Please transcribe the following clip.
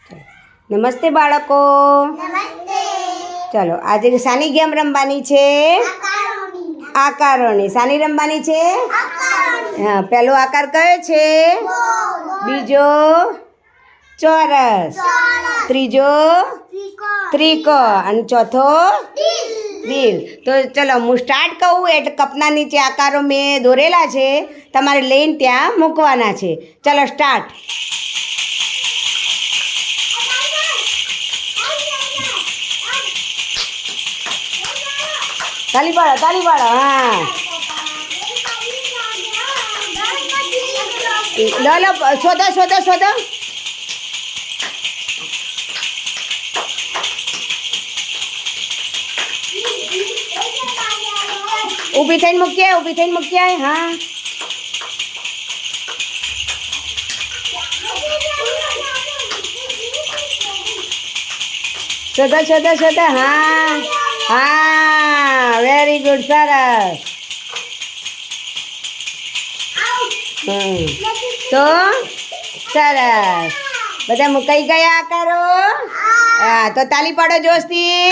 નમસ્તે બાળકો. ચલો આજે શાની ગેમ રમવાની છે? આકારોની. શાની રમવાની છે? હા, પહેલો આકાર કયો છે? બીજો ચોરસ, ત્રીજો ત્રિકોણ અને ચોથો દિલ. તો ચલો હું સ્ટાર્ટ કહું એટલે કપના નીચે આકારો મેં દોરેલા છે, તમારે લઈને ત્યાં મૂકવાના છે. ચલો સ્ટાર્ટ. તાલી પાડો. હા, લો શોધો. ઊભી થઈને મૂક્યા. હા, શોધો. હા, વેરી ગુડ, સરસ. તો સરસ, બધા મુકાઈ ગયા આકારો. હા, તો તાલી પાડો જોશથી.